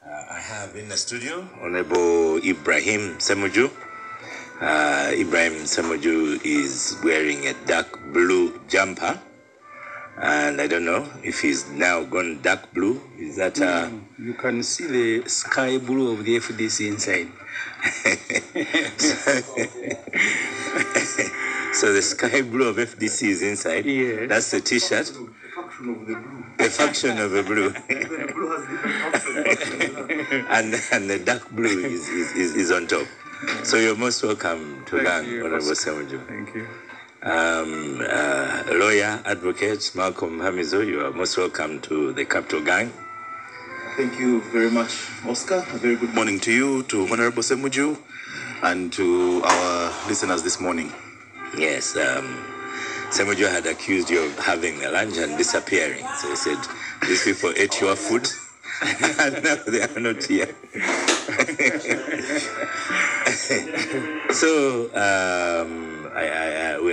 I have in the studio Honorable Ibrahim Semujju. Ibrahim Semujju is wearing a dark blue jumper, and I don't know if he's now gone dark blue. Is that you can see the sky blue of the FDC inside. So the sky blue of FDC is inside. Yeah. That's the T-shirt. The faction of the blue. The blue has different factions. and the dark blue is on top. So you're most welcome to Gang, Honorable Semujju. Thank you. Lawyer, advocate Malcolm Hamizo, you are most welcome to the Capital Gang. Thank you very much, Oscar. A very good morning to you, to Honorable Semujju, and to our listeners this morning. Yes, Semujju had accused you of having a lunch and disappearing. So he said, these people ate your food, and now they are not here. So,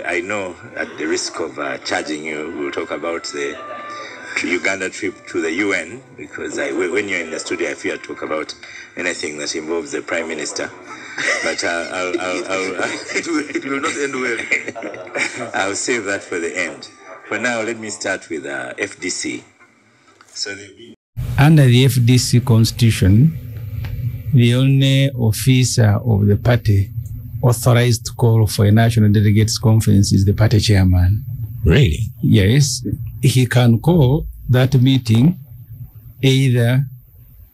I know at the risk of charging you, we'll talk about the Uganda trip to the UN, because when you're in the studio, I fear to talk about anything that involves the Prime Minister. But it will not end well. I'll save that for the end. For now, let me start with FDC. So under the FDC constitution, the only officer of the party authorized to call for a national delegates conference is the party chairman. Really? Yes. He can call that meeting either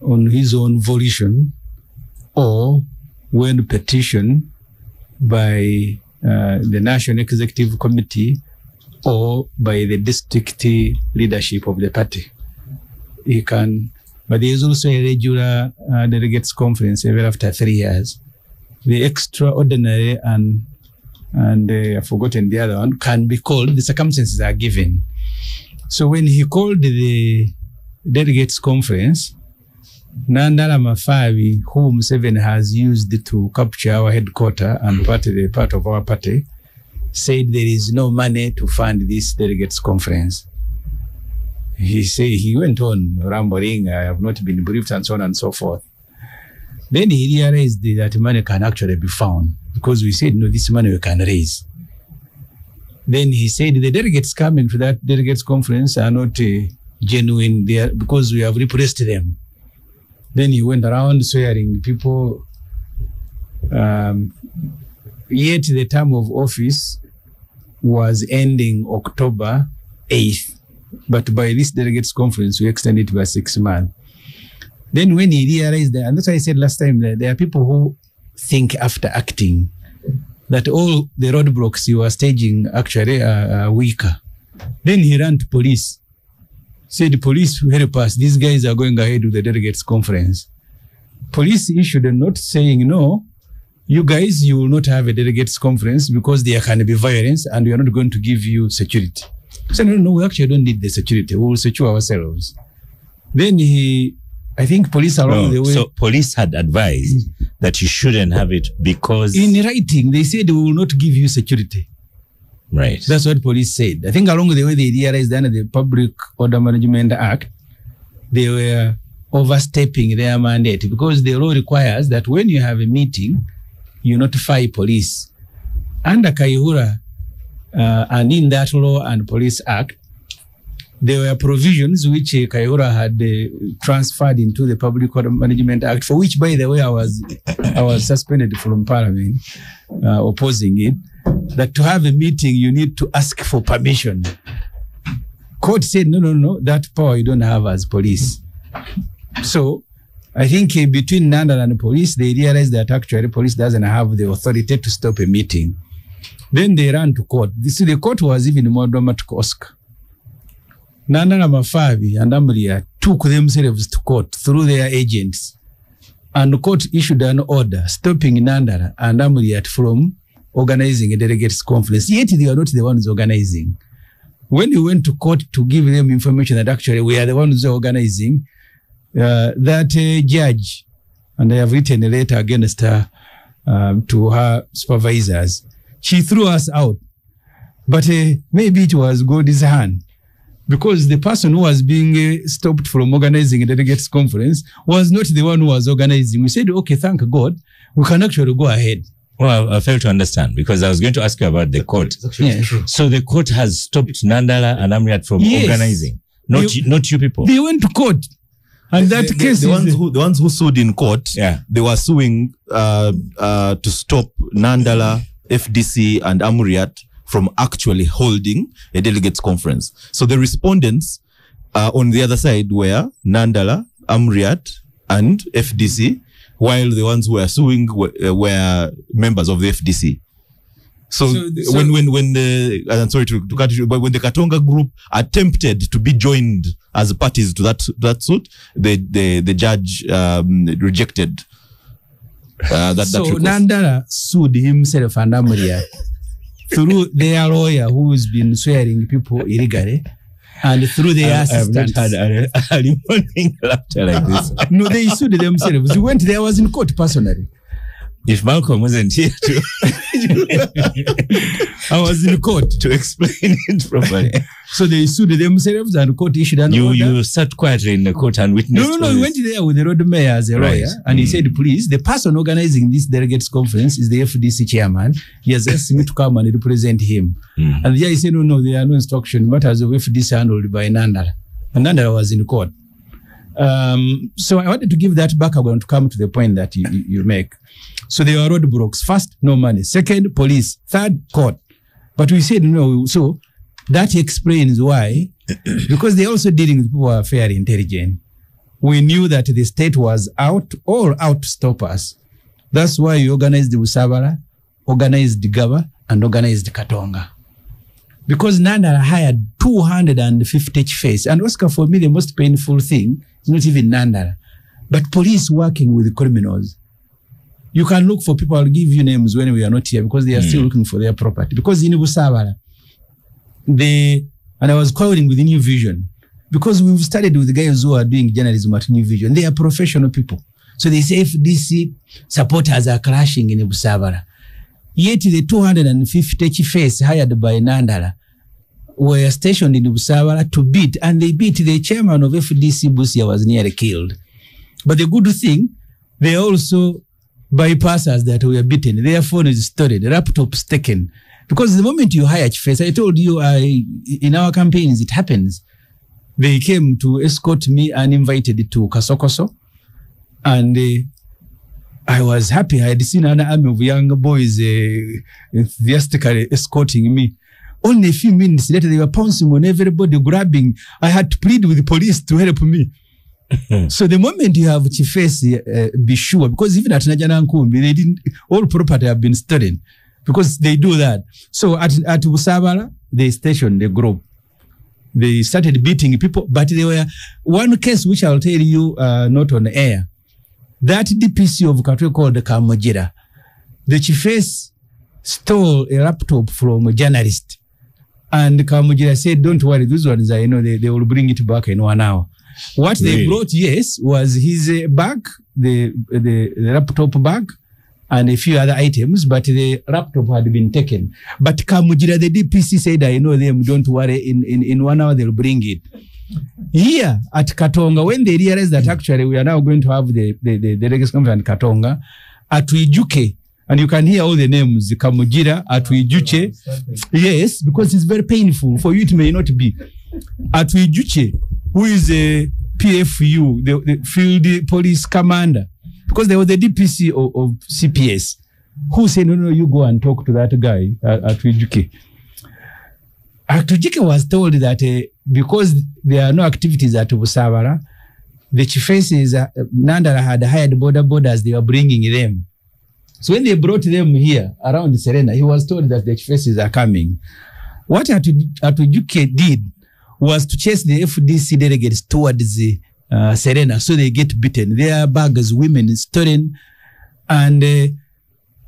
on his own volition or when petitioned by the National Executive Committee or by the district leadership of the party. He can, but there is also a regular delegates conference every after 3 years. The extraordinary and I've forgotten the other one, can be called, the circumstances are given. So when he called the delegates conference, Nandala Mafabi, whom Museveni has used to capture our headquarters and part of our party, said there is no money to fund this delegates conference. He went on rambling, I have not been briefed and so on and so forth. Then he realized that money can actually be found, because we said, no, this money we can raise. Then he said the delegates coming to that delegates conference are not genuine there because we have repressed them. Then he went around swearing people, yet the term of office was ending October 8th. But by this delegates conference, we extended it by 6 months. Then when he realized that, and that's why I said last time that there are people who think after acting, that all the roadblocks you are staging actually are weaker. Then he ran to police, said, police, help us. These guys are going ahead with the delegates conference. Police issued a note saying, no, you guys, you will not have a delegates conference because there can be violence and we are not going to give you security. So no, we actually don't need the security. We will secure ourselves. Then I think police along the way. So police had advised that you shouldn't have it because in writing, they said we will not give you security. Right. That's what police said. I think along the way they realized that under the Public Order Management Act, they were overstepping their mandate because the law requires that when you have a meeting, you notify police. Under Kaihura, and in that law and police act, there were provisions which Kaihura had transferred into the Public Order Management Act, for which, by the way, I was suspended from Parliament, opposing it, that to have a meeting, you need to ask for permission. Court said, no, that power you don't have as police. So I think between Nanda and the police, they realized that actually police doesn't have the authority to stop a meeting. Then they ran to court. The court was even more dramatic, Oscar. Nanda Mafabi and Amria took themselves to court through their agents, and the court issued an order stopping Nanda and Amria from organizing a delegates conference. Yet they are not the ones organizing. When we went to court to give them information that actually we are the ones organizing, that judge, and I have written a letter against her to her supervisors, she threw us out. But maybe it was God's hand, because the person who was being stopped from organizing a delegates conference was not the one who was organizing. We said, okay, thank God, we can actually go ahead. Well, I failed to understand because I was going to ask you about the court. Yeah. So the court has stopped Nandala and Amriat from organizing, not you people. They went to court. And that case the ones who sued in court, they were suing to stop Nandala, FDC, and Amuriat from actually holding a delegates conference. So the respondents on the other side were Nandala, Amuriat, and FDC, while the ones who were suing were members of the FDC. So when the I'm sorry to cut you, but when the Katonga group attempted to be joined as parties to that suit, the judge rejected that. So that Nandala sued himself and Amuriat through their lawyer who has been swearing people illegally, and through their assistants. I have not had a early morning laughter like this. No, they sued themselves. We went there. I was in court personally. If Malcolm wasn't here I was in court to explain it properly. So they sued themselves and court issued an order. You sat quietly in the court and witnessed. No, we went there with the road mayor as a lawyer, and he said, please, the person organizing this delegates conference is the FDC chairman. He has asked me to come and represent him. And the guy said, no, there are no instruction. Matters of FDC handled by Nandala. And Nandala was in court. So I wanted to give that background to come to the point that you make. So there were roadblocks. First, no money. Second, police. Third, court. But we said no. So that explains why. Because they're also dealing with people who are fairly intelligent. We knew that the state was out to stop us. That's why we organized the Busabala, organized the Gaba, and organized Katonga. Because Nandala hired 250 chiefs. And Oscar, for me, the most painful thing is not even Nandala, but police working with criminals. You can look for people, I'll give you names when we are not here because they are still looking for their property. Because in Busabala, and I was quarreling with New Vision because we've started with the guys who are doing journalism at New Vision. They are professional people. So they say FDC supporters are clashing in Busabala. Yet the 250 chiefs hired by Nandala were stationed in Busabala to beat, and they beat the chairman of FDC, Busia, was nearly killed. But the good thing, they also bypassers that were beaten. Their phone is stolen, laptops taken. Because the moment you hire chiefs, I told you in our campaigns, it happens. They came to escort me uninvited to Kasokoso. And I was happy. I had seen an army of young boys enthusiastically escorting me. Only a few minutes later, they were pouncing on everybody, grabbing. I had to plead with the police to help me. So the moment you have chiefs, be sure, because even at Najana Nkumbi, they didn't, all property have been stolen because they do that. So at Busabala, they stationed the group. They started beating people, but there were one case which I'll tell you, not on air. That DPC of Katwe called Mulengera. The chiefs stole a laptop from a journalist. And Mulengera said, don't worry, those ones, I know they will bring it back in 1 hour. What they brought, was his bag, the laptop bag, and a few other items, but the laptop had been taken. But Mulengera, the DPC said, I know them, don't worry, in 1 hour they'll bring it. Here at Katonga, when they realized that actually we are now going to have the Legacy Conference at Katonga, at Wijuke, and you can hear all the names, Mulengera, at Wijuche. Yes, because it's very painful. For you, it may not be. At Wijuche, who is a PFU, the field police commander, because there was the DPC of CPS, who said, no, you go and talk to that guy at Wijuke. Wijuke was told that because there are no activities at Busabala, the chiefs, Nandala had hired borders, they were bringing them. So when they brought them here around Serena, he was told that the chiefs are coming. What Wijuke did was to chase the FDC delegates towards Serena, so they get beaten. Their bags, women stolen. And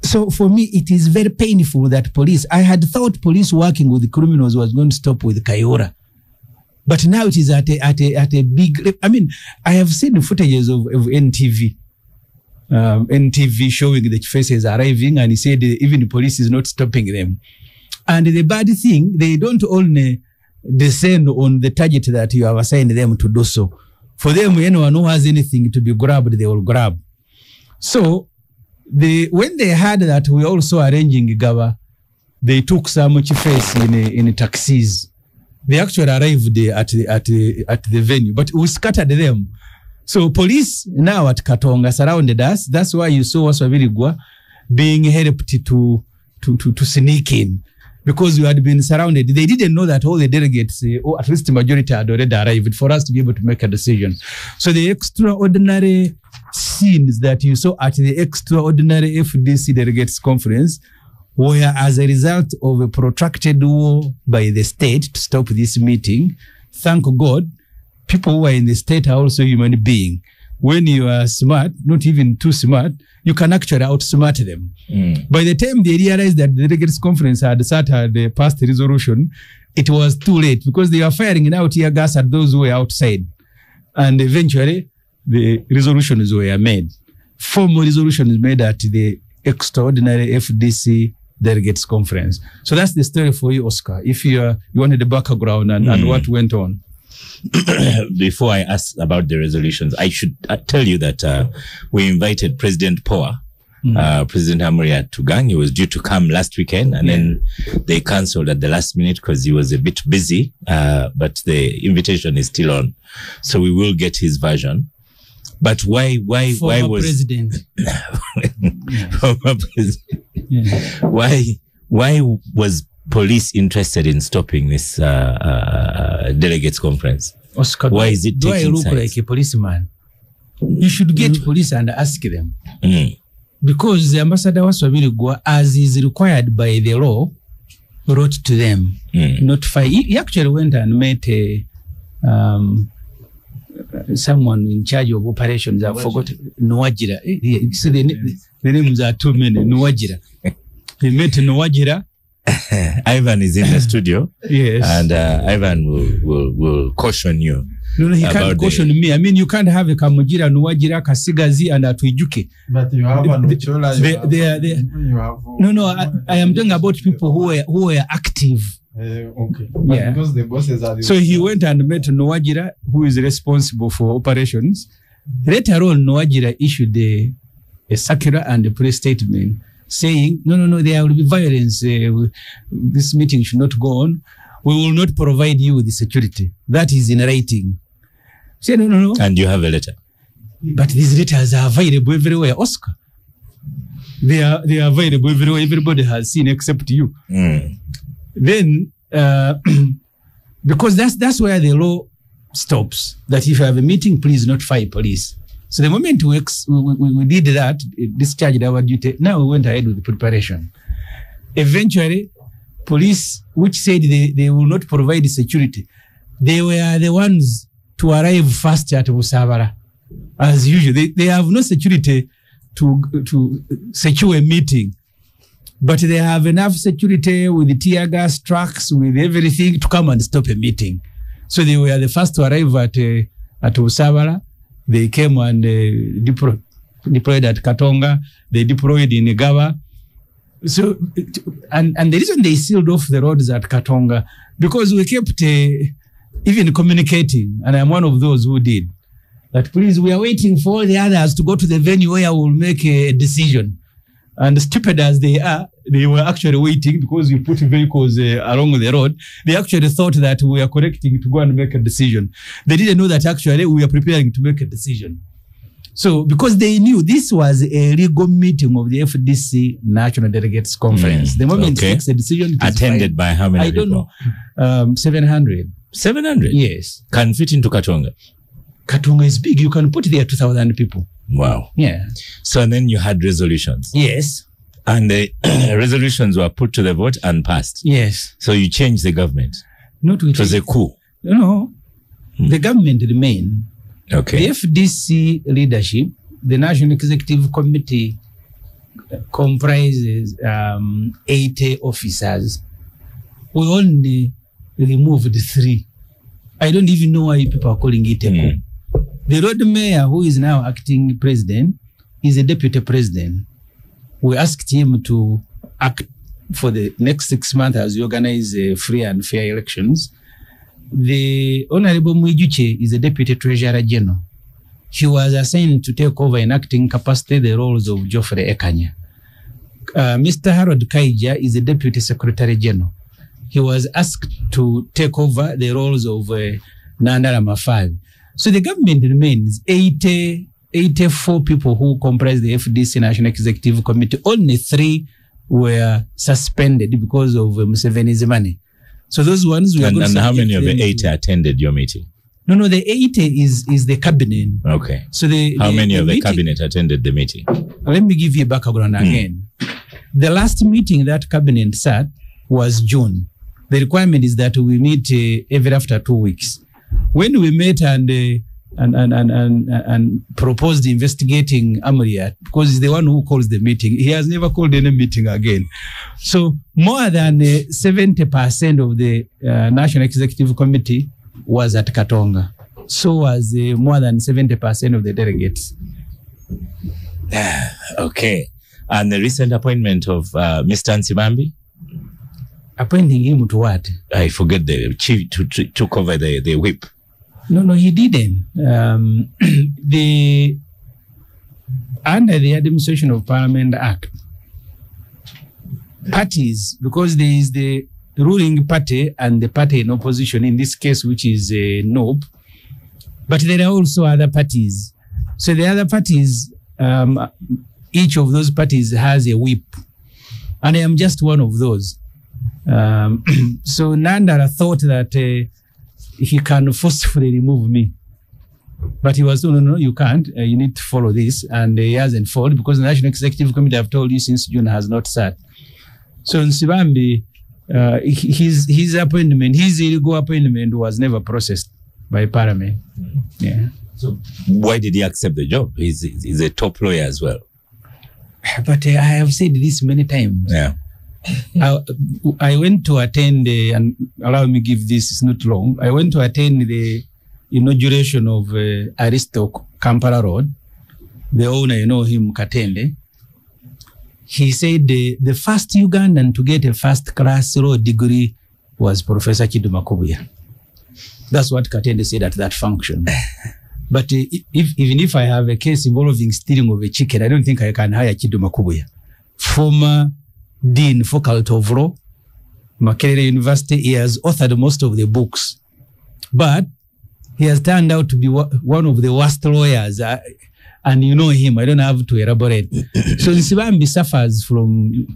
so for me, it is very painful that police, I had thought police working with the criminals was going to stop with Kayora. But now it is at a big, I mean, I have seen footages of NTV. NTV showing the faces arriving, and he said even the police is not stopping them. And the bad thing, they don't only descend on the target that you have assigned them to do so. For them, anyone who has anything to be grabbed, they will grab. So when they heard that we also arranging Gaba, they took some face in taxis. They actually arrived at the venue, but we scattered them. So police now at Katonga surrounded us. That's why you saw Waswabirigwa being helped to sneak in, because we had been surrounded. They didn't know that all the delegates, or at least the majority, had already arrived for us to be able to make a decision. So the extraordinary scenes that you saw at the extraordinary FDC delegates conference were as a result of a protracted war by the state to stop this meeting. Thank God, people who are in the state are also human beings. When you are smart, not even too smart, you can actually outsmart them. By the time they realized that the delegates conference had passed the resolution, it was too late, because they were firing out tear gas at those who were outside. And eventually, the resolutions were made. Formal resolutions made at the extraordinary FDC delegates conference. So that's the story for you, Oscar, if you wanted the background and what went on. Before I ask about the resolutions, I should tell you that we invited President Poa, President Amuriat to Gang. He was due to come last weekend, and then they cancelled at the last minute because he was a bit busy, but the invitation is still on. So we will get his version. But why was president? Former president. Why was police interested in stopping this delegates conference? Oscar, why is it taking do I look like a policeman? You should get police and ask them. Because the ambassador was as is required by the law, wrote to them, notify. He actually went and met someone in charge of operations. I forgot. Nwajira. See, the names are too many. Nwajira. He met Nwajira. Ivan is in the studio. Yes. And Ivan will caution you. No, he can't caution me. I mean, you can't have a Kamujira, Nwajira, Kasigazi, and Atuijuke. But you have I am talking about people who were active. Okay. Yeah. Because the bosses are so he went and met Nwajira, who is responsible for operations. Later on, Nwajira issued a circular and a press statement saying, no, there will be violence. This meeting should not go on. We will not provide you with the security. That is in writing. Say, no. And you have a letter. But these letters are available everywhere, Oscar. They are available everywhere. Everybody has seen except you. Then, because that's where the law stops. That if you have a meeting, please notify police. So the moment we did that, discharged our duty, now we went ahead with the preparation. Eventually, police, which said they will not provide security, they were the ones to arrive first at Busabara. As usual, they have no security to secure a meeting. But they have enough security with the tear gas trucks, with everything to come and stop a meeting. So they were the first to arrive at Busabara. They came and deployed at Katonga. They deployed in Gaba. So, and the reason they sealed off the roads at Katonga, because we kept even communicating, and I'm one of those who did, that please, we are waiting for the others to go to the venue where we'll make a decision. And stupid as they are, they were actually waiting because we put vehicles along the road. They actually thought that we are correcting to go and make a decision. They didn't know that actually we are preparing to make a decision. So, because they knew this was a legal meeting of the FDC National Delegates Conference. The moment it takes a decision, it is attended by how many people? I don't know. 700. 700? Yes. Can fit into Katonga? Katonga is big. You can put there 2,000 people. Wow. Yeah. So, and then you had resolutions. Yes. And the resolutions were put to the vote and passed. Yes. So you changed the government. It was a coup. No. The government remained. Okay. The FDC leadership, the National Executive Committee, comprises 80 officers. We only removed 3. I don't even know why people are calling it a coup. The road mayor, who is now acting president, is a deputy president. We asked him to act for the next 6 months as we organize free and fair elections. the Honorable Mwijuche is a Deputy Treasurer General. He was assigned to take over in acting capacity the roles of Geoffrey Ekanya. Mr. Harold Kaija is a Deputy Secretary General. He was asked to take over the roles of Nandala Mafavi. So the government remains 84 people who comprise the FDC National Executive Committee. Only 3 were suspended because of Museveni's money. So those ones were. And how many of the 80 attended your meeting? No, the 80 is the cabinet. Okay. So how many of the meeting, cabinet attended the meeting? Let me give you a background again. The last meeting that cabinet sat was June. The requirement is that we meet every after 2 weeks. When we met and proposed investigating Amuriat, because he's the one who calls the meeting, he has never called any meeting again. So more than 70% of the National Executive Committee was at Katonga. So was more than 70% of the delegates. Okay. And the recent appointment of Mr. Nsibambi? Appointing him to what? I forget the chief took over the whip. No, he didn't. Under the Administration of Parliament Act, parties, because there is the ruling party and the party in opposition, in this case, which is NOB, but there are also other parties. So the other parties, each of those parties has a whip, and I am just one of those. So Nandala thought that he can forcefully remove me. But he was told, no, you can't. You need to follow this. And he hasn't followed because the National Executive Committee, I've told you since June, has not sat. So Nsibambi, his appointment, his illegal appointment was never processed by Parliament. Yeah. So why did he accept the job? He's a top lawyer as well. But I have said this many times. Yeah. I went to attend, and allow me give this, it's not long. I went to attend the inauguration of Aristo Kampala Road. The owner, you know him, Katende. He said the first Ugandan to get a first-class law degree was Professor Kiduma Kubuya. That's what Katende said at that function. But even if I have a case involving stealing of a chicken, I don't think I can hire Kiduma Kubuya. Former Dean Faculty of Law, Makerere University. He has authored most of the books, but he has turned out to be one of the worst lawyers. And you know him, I don't have to elaborate. So Nsibambi suffers from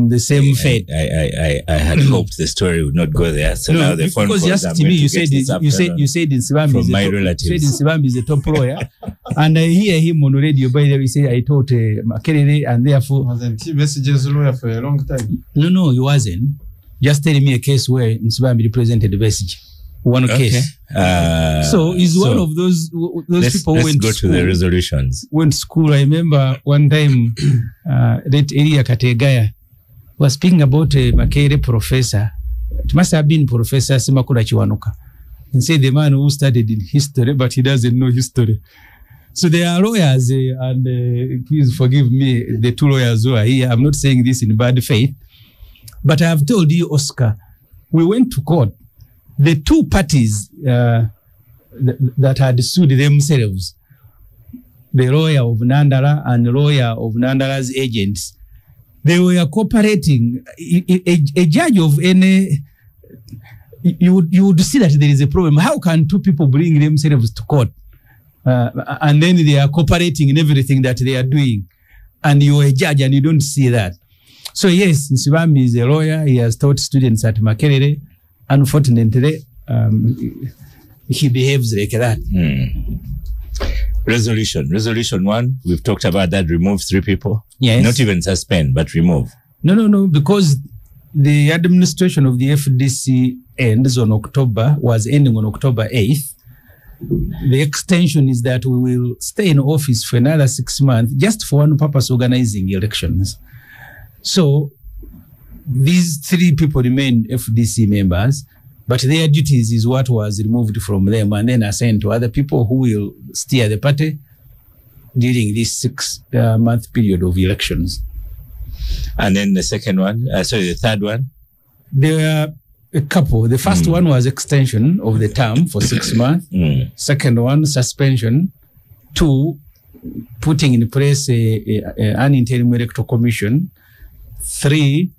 the same fate. I had hoped the story would not go there. So now the phone because just to me, you said Nsibambi is a top lawyer, and I hear him on radio. By the way, say I taught Makerere, and therefore wasn't he messages lawyer for a long time? No, he wasn't. Just telling me a case where Nsibambi represented the message. One case. So he's one of those people who went to school. The resolutions. Went to school. I remember one time, that Elia Kategaya was speaking about a Makerere professor. It must have been Professor Simakura Chiwanuka. And said the man who studied in history, but he doesn't know history. So there are lawyers, and please forgive me, the 2 lawyers who are here. I'm not saying this in bad faith, but I have told you, Oscar, we went to court. The 2 parties that had sued themselves, the lawyer of Nandala and the lawyer of Nandala's agents, they were cooperating. A judge of any, you would see that there is a problem. How can 2 people bring themselves to court and then they are cooperating in everything that they are doing, and you're a judge and you don't see that? So yes, Nsibambi is a lawyer. He has taught students at Makerere. Unfortunately, he behaves like that. Resolution 1, we've talked about that. Remove 3 people. Yes. Not even suspend, but remove. No, because the administration of the FDC was ending on October 8th. The extension is that we will stay in office for another 6 months, just for one purpose, organizing elections. So these 3 people remain FDC members, but their duties is what was removed from them and then assigned to other people who will steer the party during this 6-month period of elections. And then the second one, the third one? There were a couple. The first one was extension of the term for 6 months. Second one, suspension. 2, putting in place an interim electoral commission. 3,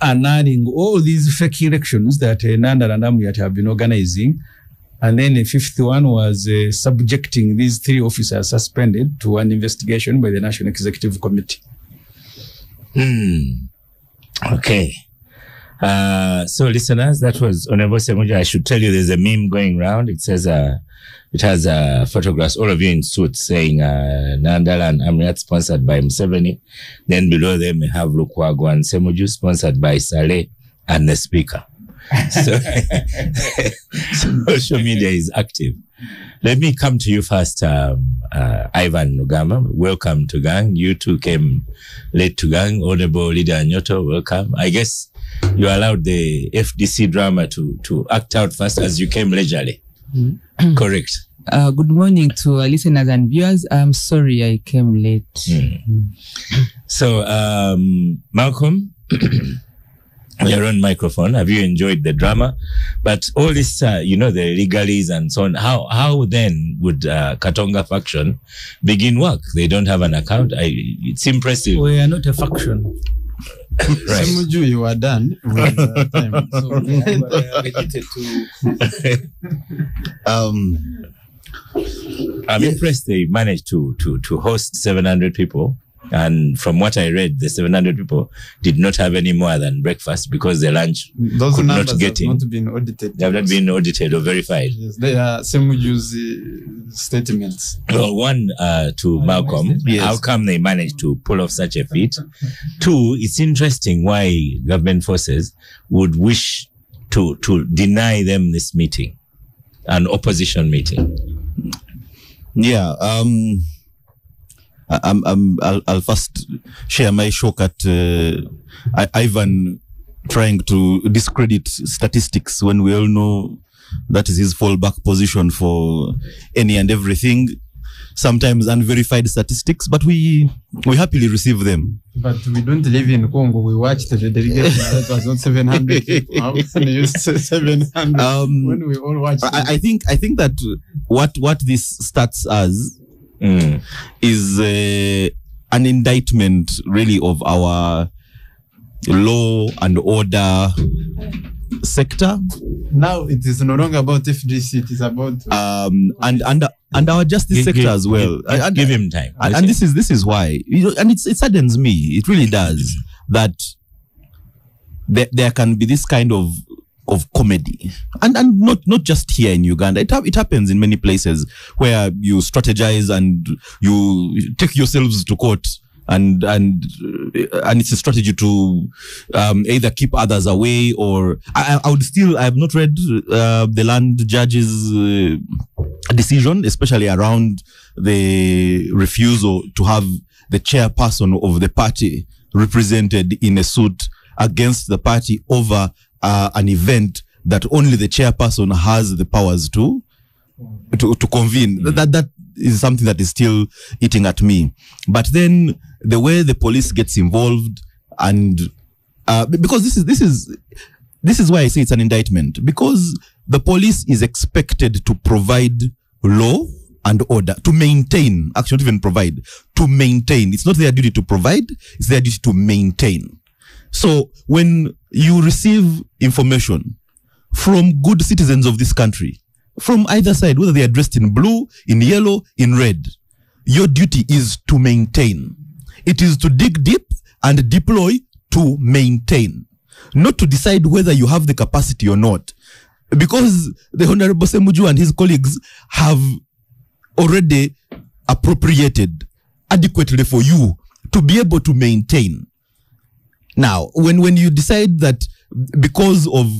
annulling all these fake elections that Nanda and Amuyat have been organizing. And then the 5th one was subjecting these 3 officers suspended to an investigation by the National Executive Committee. Okay. So listeners, that was Honorable Semujju. I should tell you there's a meme going around. It says, it has photographs, all of you in suits saying Nandala and Amuyat sponsored by Museveni. Then below them we have Lukwago and Semujju sponsored by Saleh and the Speaker. So social media is active. Let me come to you first, Ivan Nugama. Welcome to Gang. You two came late to Gang. Honorable Leader Nyoto, welcome. I guess you allowed the FDC drama to act out first as you came leisurely. Correct. Good morning to our listeners and viewers. I'm sorry I came late. So, Malcolm, your own microphone. Have you enjoyed the drama? But all this, the legalese and so on, how then would Katonga faction begin work? They don't have an account. It's impressive. We are not a faction. Right. Semujju, you are done with time. I'm impressed they managed to host 700 people. And from what I read, the 700 people did not have any more than breakfast because the lunch Those could numbers not get in. have not been audited. They have not been audited or verified. Yes, they are Semujju's statements. Well, one, to Malcolm, how come they managed to pull off such a feat? 2, it's interesting why government forces would wish to deny them this meeting, an opposition meeting. Yeah. I'll first share my shock at Ivan trying to discredit statistics when we all know that is his fallback position for any and everything. Sometimes unverified statistics, but we happily receive them. But we don't live in Congo. We watched the delegation that was not 700 people. How can you say 700 when we all watched? I think that what this starts as is an indictment really of our law and order sector. Now it is no longer about FDC, it is about and our justice sector as well. Give him time. And this is why, and it saddens me, it really does, that there can be this kind of comedy, and not just here in Uganda. It happens in many places where you strategize and you take yourselves to court, and it's a strategy to either keep others away, or I have not read the land judge's decision, especially around the refusal to have the chairperson of the party represented in a suit against the party over an event that only the chairperson has the powers to convene. That is something that is still eating at me. But then the way the police gets involved, and because this is why I say it's an indictment, because the police is expected to provide law and order, to maintain, actually not even provide, to maintain. It's not their duty to provide, it's their duty to maintain. So when you receive information from good citizens of this country, from either side, whether they are dressed in blue, in yellow, in red, your duty is to maintain. It is to dig deep and deploy to maintain, not to decide whether you have the capacity or not. Because the Honorable Semujju and his colleagues have already appropriated adequately for you to be able to maintain. Now, when you decide that because of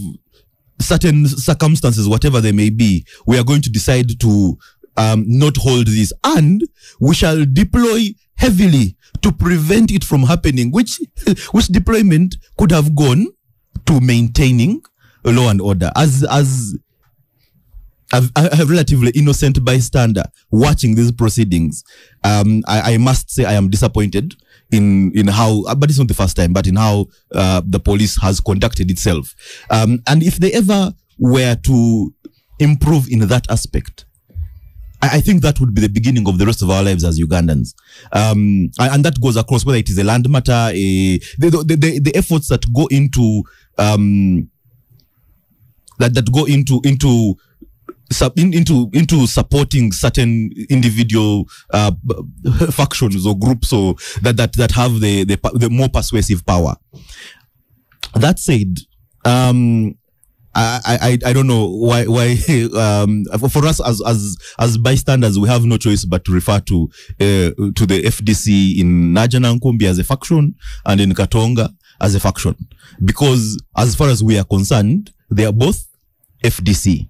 certain circumstances, whatever they may be, we are going to decide to not hold this, and we shall deploy heavily to prevent it from happening, which deployment could have gone to maintaining law and order. As a relatively innocent bystander watching these proceedings, I must say I am disappointed in how, but it's not the first time, but in how the police has conducted itself. And if they ever were to improve in that aspect, I think that would be the beginning of the rest of our lives as Ugandans. And that goes across, whether it is a land matter, the efforts that go into, that go into supporting certain individual factions or groups, or that have the more persuasive power. That said, I don't know why for us as bystanders, we have no choice but to refer to the FDC in Najanankumbi as a faction and in Katonga as a faction, because as far as we are concerned, they are both FDC.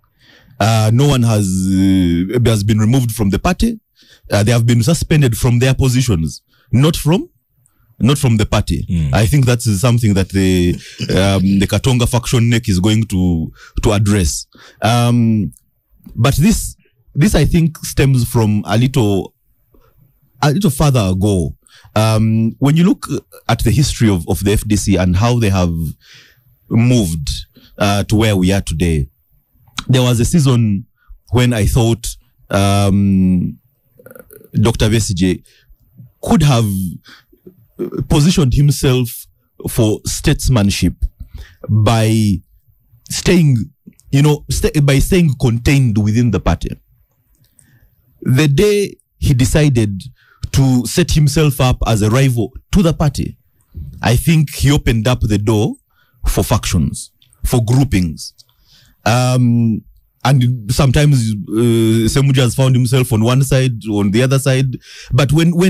No one has been removed from the party. They have been suspended from their positions, not from the party. I think that's something that the Katonga faction neck is going to address. But this I think stems from a little further ago. When you look at the history of the FDC and how they have moved to where we are today, there was a season when I thought Dr. Besigye could have positioned himself for statesmanship by staying contained within the party. The day he decided to set himself up as a rival to the party, I think he opened up the door for factions, for groupings. And sometimes Semujju has found himself on one side, on the other side. But when a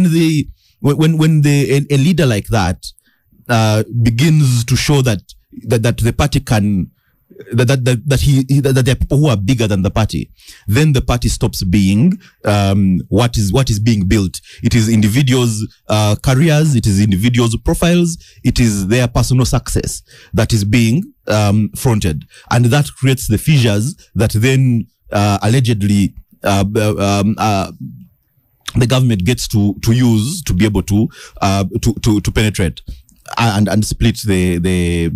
leader like that begins to show that the party can, that there are people who are bigger than the party, then the party stops being what is being built. It is individuals' careers, it is individuals' profiles, it is their personal success that is being fronted, and that creates the fissures that then allegedly the government gets to use to be able to penetrate and split the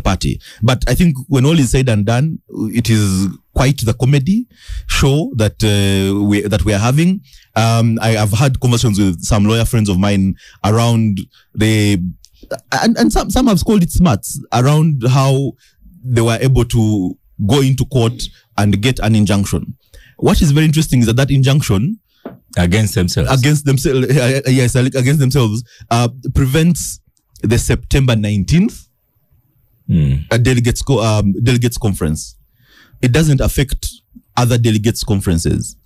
party. But I think when all is said and done, it is quite the comedy show that we are having. I have had conversations with some lawyer friends of mine around and some have called it smarts around how they were able to go into court and get an injunction. What is very interesting is that injunction against themselves, prevents the September 19th delegates conference. It doesn't affect other delegates conferences.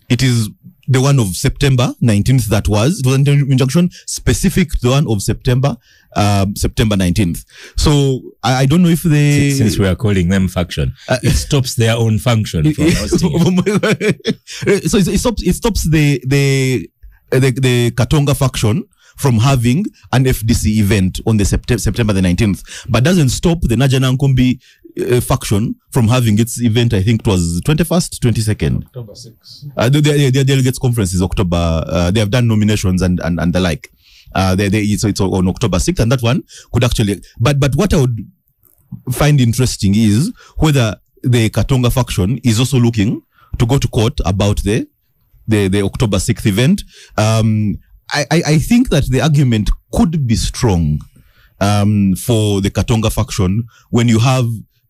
It is the one of September 19th it was an injunction specific to the one of September 19th. So I don't know if they, since we are calling them faction, it stops their own function from hosting it. So it stops the Katonga faction from having an FDC event on the September the 19th, but doesn't stop the Najanankumbi faction from having its event. I think it was 21st, 22nd. October 6th. Their delegates conference is October. They have done nominations and the like. It's on October 6th, and that one could actually. But what I would find interesting is whether the Katonga faction is also looking to go to court about the October 6th event. I think that the argument could be strong for the Katonga faction when you have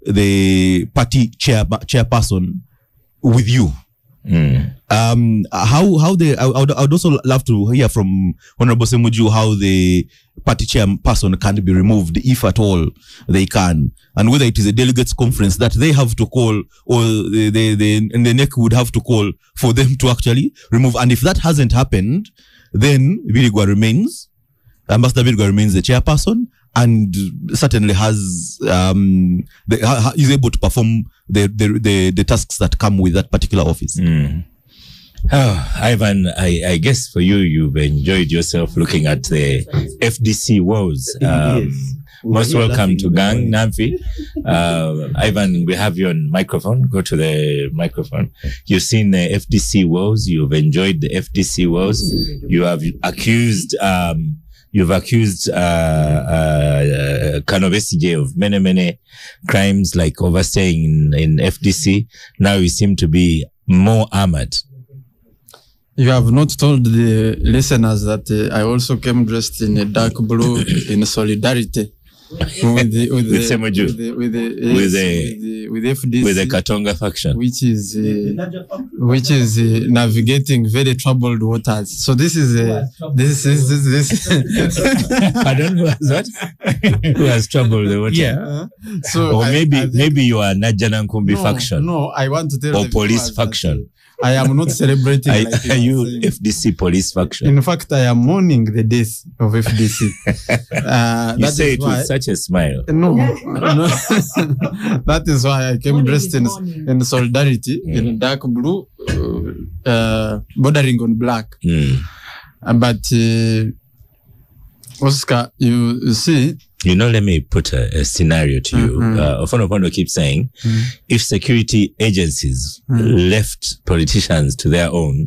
the party chairperson with you. How they, I would also love to hear from Honorable Semujju how the party chairperson can be removed, if at all they can, and whether it is a delegates conference that they have to call, or the NEC would have to call for them to actually remove. And if that hasn't happened, then Ambassador Birigwa remains the chairperson, and certainly is able to perform the tasks that come with that particular office. Oh, Ivan, I guess for you, you've enjoyed yourself looking at the FDC woes. Yes. Most welcome to Gang Namfi. Ivan, we have you on microphone. Go to the microphone. You've seen the FDC woes. You've enjoyed the FDC woes. You have accused Kanobesije of many crimes like overstaying in FDC. Now you seem to be more armored. You have not told the listeners that I also came dressed in a dark blue in solidarity with Semujju, with FDC, with the Katonga faction, which is navigating very troubled waters. So this is this. I don't know what who has troubled the water. Yeah. So or maybe you are Najanankumbi faction. No, I want to tell or police faction. I am not celebrating. Are you FDC police faction? In fact, I am mourning the death of FDC. You say it with such a smile. No. That is why I came dressed in solidarity in dark blue, bordering on black. But Oscar, you see. Let me put a scenario to you. Ofonopondo keeps saying, if security agencies left politicians to their own,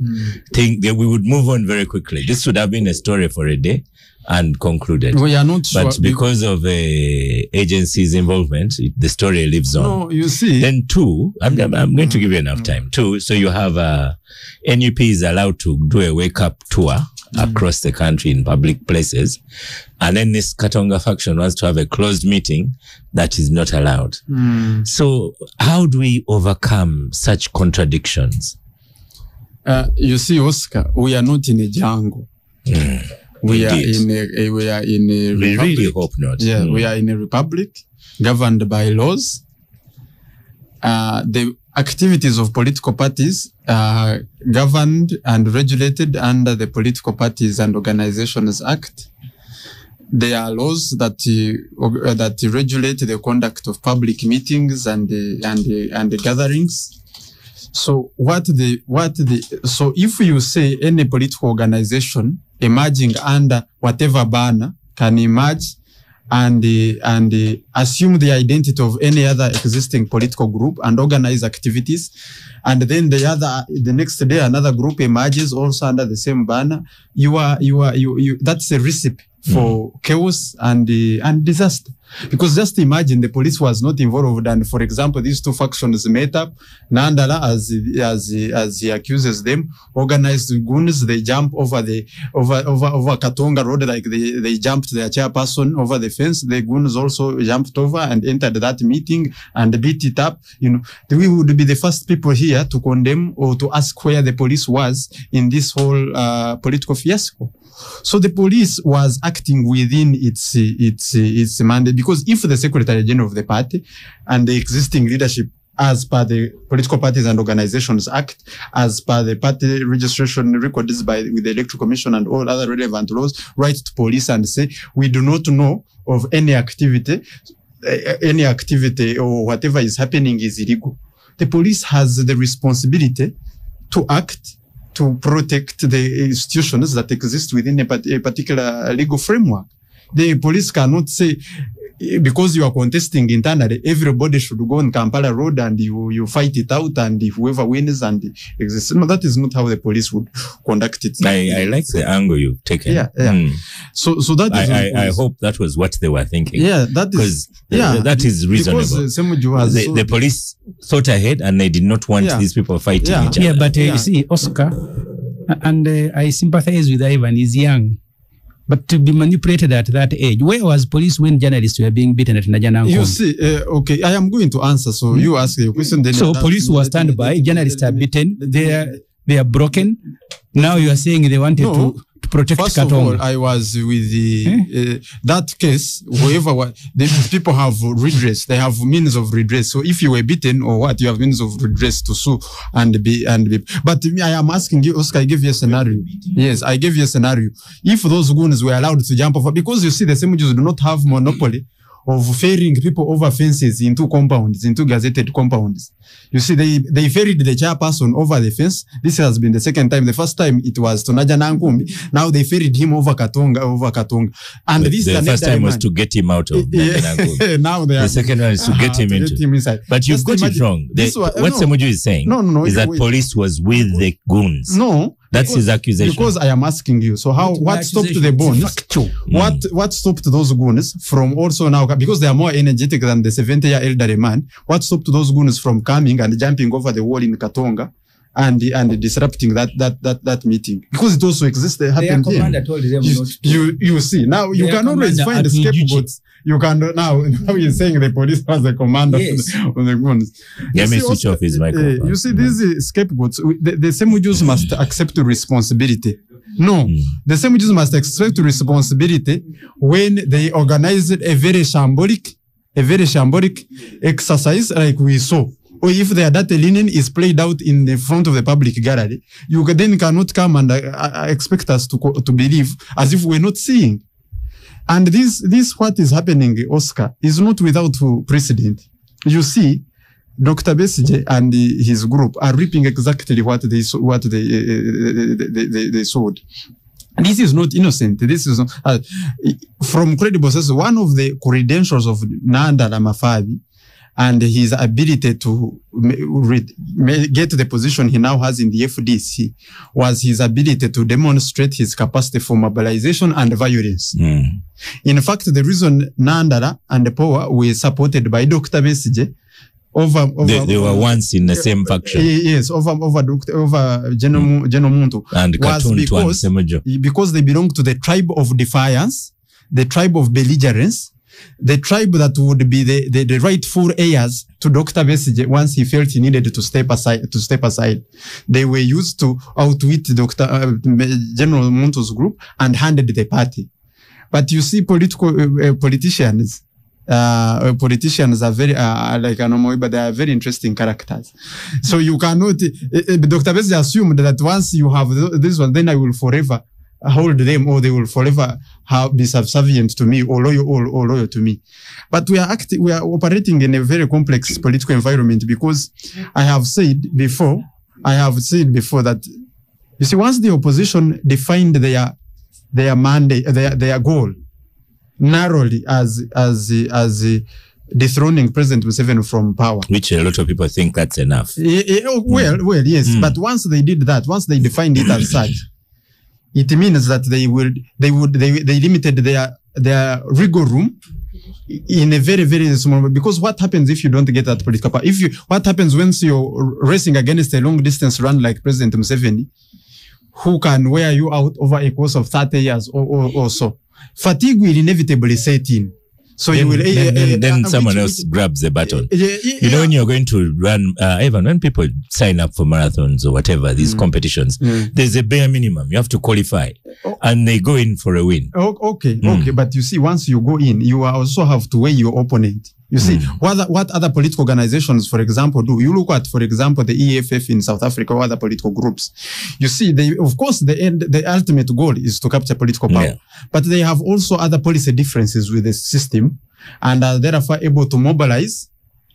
think that we would move on very quickly. This would have been a story for a day and concluded. We are not sure. But because of the agency's involvement, the story lives on. No, you see. Then two, I'm going to give you enough time. Two, so you have NUP is allowed to do a wake-up tour across the country in public places. And then this Katonga faction wants to have a closed meeting that is not allowed. So how do we overcome such contradictions? You see, Oscar, we are not in a jungle. We are in a republic. We really hope not. Yeah, we are in a republic governed by laws. The activities of political parties are governed and regulated under the Political Parties and Organizations Act. There are laws that regulate the conduct of public meetings and the gatherings. So so if you say any political organization emerging under whatever banner can emerge and assume the identity of any other existing political group and organize activities, and then the next day another group emerges also under the same banner, that's a recipe for chaos and disaster. Because just imagine the police was not involved, and for example, these two factions met up. Nandala, as he accuses them, organized goons. They jump over Katonga Road, like they jumped their chairperson over the fence. The goons also jumped over and entered that meeting and beat it up. We would be the first people here to condemn or to ask where the police was in this whole political fiasco. So the police was acting within its mandate, because if the Secretary General of the party and the existing leadership, as per the Political Parties and Organizations Act, as per the party registration records with the Electoral Commission and all other relevant laws, write to police and say, we do not know of any activity or whatever is happening is illegal. The police has the responsibility to act to protect the institutions that exist within a particular legal framework. The police cannot say, because you are contesting internally, everybody should go on Kampala Road and you fight it out and whoever wins and exists. No, that is not how the police would conduct it. I like the angle you've taken. Yeah. So that is. I hope that was what they were thinking. Yeah, that is. That is reasonable. Because the police thought ahead and they did not want these people fighting each other. Yeah, but you see, Oscar, and I sympathize with Ivan. He's young. But to be manipulated at that age, where was police when journalists were being beaten at Najanankum? You see, okay, I am going to answer. So you ask your question. Then so police were stand by, journalists are beaten, they are broken. Now you are saying they wanted to protect First Katonga. of all, I was with that case. The people have redress. They have means of redress. So if you were beaten or what, you have means of redress to sue and be. But I am asking you, Oscar, I gave you a scenario. Yes, I gave you a scenario. If those goons were allowed to jump over, because you see, the Semujus do not have monopoly ferrying people over fences into compounds, into gazetted compounds. You see, they ferried the chairperson over the fence. This has been the second time. The first time it was Tonaja Nankumbi. Now they ferried him over Katonga. And but this the first time was to get him out of now the second one is to get him into. Inside. But you've got it wrong. What Semujju is saying is that police was with the goons. No. That's his accusation. Because I am asking you. So what stopped the goons? What stopped those goons from also now, because they are more energetic than the 70-year elderly man, what stopped those goons from coming and jumping over the wall in Katonga and disrupting that meeting? Because it also exists. Their commander told them not to. You see, now you can always find the scapegoats. You can now you're saying the police was the commander of the goons. Let me switch off his microphone. You see, these scapegoats, the Semujjus must accept responsibility. No, the Semujjus must accept responsibility when they organized a very shambolic exercise like we saw. Or if their dirty linen is played out in the front of the public gallery, you then cannot come and expect us to believe as if we're not seeing. And this what is happening, Oscar, is not without precedent. You see, Dr. Besigye and his group are reaping exactly what they sowed. This is not innocent. This is not, from credible sources. One of the credentials of Nanda Lamafabi and his ability to get the position he now has in the FDC was his ability to demonstrate his capacity for mobilization and violence. In fact, the reason Nandala and the power were supported by Dr. Besigye they were once in the same faction. Yes, over General Muntu. And because they belong to the tribe of defiance, the tribe of belligerence, the tribe that would be the rightful heirs to Dr. Besigye once he felt he needed to step aside. They were used to outwit General Munto's group and handed the party. But you see, politicians are very but they are very interesting characters. So you cannot Dr. Besigye assumed that once you have this one, then I will forever hold them, or they will forever be subservient to me, or loyal to me. But we are operating in a very complex political environment, because I have said before that, you see, once the opposition defined their mandate, their goal narrowly as dethroning President Museveni from power, which a lot of people think that's enough. Well, yes. But once they did that, once they defined it as such, it means that they limited their rigor room in a very, very small way. Because what happens if you don't get that political power? What happens when you're racing against a long distance run like President Museveni, who can wear you out over a course of 30 years or so? Fatigue will inevitably set in. So then someone else grabs the baton. You know, when you're going to run, even when people sign up for marathons or whatever, these competitions, there's a bare minimum. You have to qualify, and they go in for a win. Okay. But you see, once you go in, you also have to weigh your opponent. You see, what other political organizations, for example, do. You look at, for example, the EFF in South Africa or other political groups. You see, of course, the ultimate goal is to capture political power. Yeah. But they have also other policy differences with the system, and are therefore able to mobilize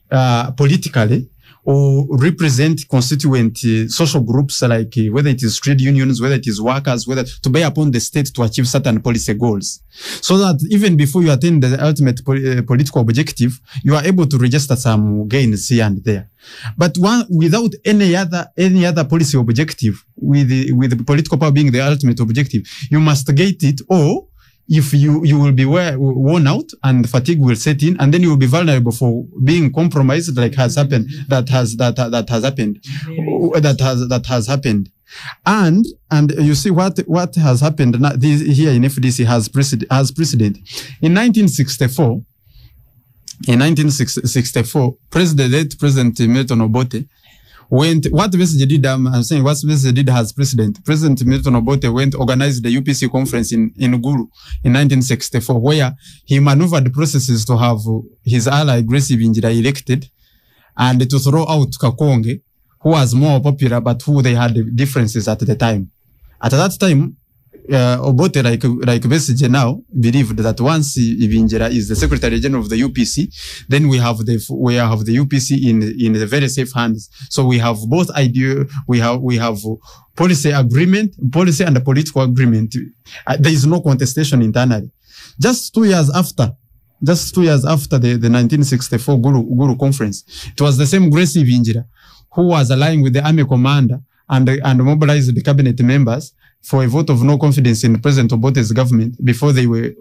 politically or represent constituent social groups, like whether it is trade unions, whether it is workers, whether to bear upon the state to achieve certain policy goals. So that even before you attain the ultimate political objective, you are able to register some gains here and there. But without any other policy objective, with the political power being the ultimate objective, you must get it, or if you will be worn out and fatigue will set in, and then you will be vulnerable for being compromised, like that has happened. And you see what has happened here in FDC has precedent. In 1964, President Milton Obote what Besigye did, I'm saying what Besigye did as president. President Milton Obote organized the UPC conference in Gulu in 1964, where he maneuvered processes to have his ally Grace Binjira elected and to throw out Kakonge, who was more popular but who they had differences at the time. At that time, Obote, like Besige now, believed that once Ibinjera is the Secretary General of the UPC, then we have the UPC in the very safe hands. So we have both we have policy and political agreement. There is no contestation internally. Just 2 years after the 1964 Guru Conference, it was the same Grace Ibinjera who was allying with the army commander and mobilized the cabinet members for a vote of no confidence in President Obote's government before they were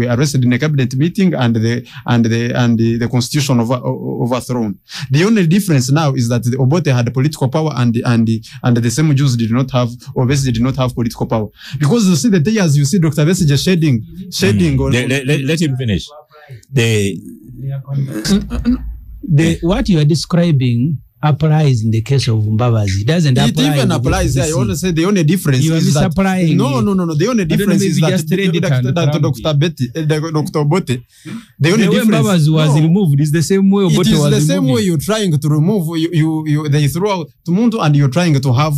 arrested in a cabinet meeting and the constitution overthrown. The only difference now is that the Obote had political power and the Semujjus did not have, or basically did not have political power. Because you see the years, you see Dr. Besige shading. Let him finish. What you are describing applies in the case of Mbabazi. It doesn't apply. It even applies. I want to say the only difference is that no. The only difference is that Dr. Obote. The only difference. Mbabazi was removed. It's the same way Obote was removed. It is the same way you're trying to remove. They throw out Tumuntu and you're trying to have.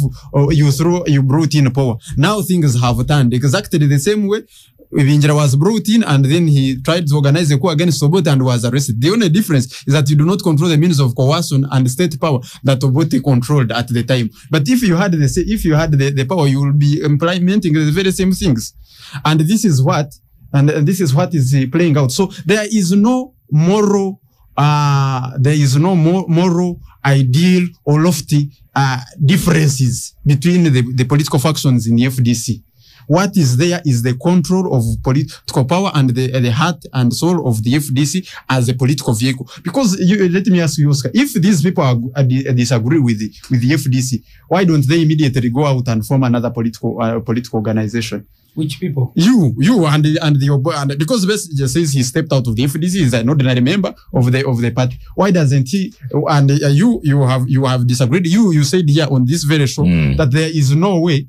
You brought in power. Now things have turned exactly the same way. Ibinjera was brought in and then he tried to organize a coup against Obote and was arrested. The only difference is that you do not control the means of coercion and state power that Obote controlled at the time. But if you had the power, you will be implementing the very same things. And this is what is playing out. So there is no moral ideal or lofty differences between the political factions in the FDC. What is there is the control of political power and the heart and soul of the FDC as a political vehicle. Because let me ask you, Oscar, if these people disagree with the FDC, why don't they immediately go out and form another political organization? Which people? You and because Besige says he stepped out of the FDC, he's an ordinary member of the party. Why doesn't he? And you have disagreed. You said here on this very show that there is no way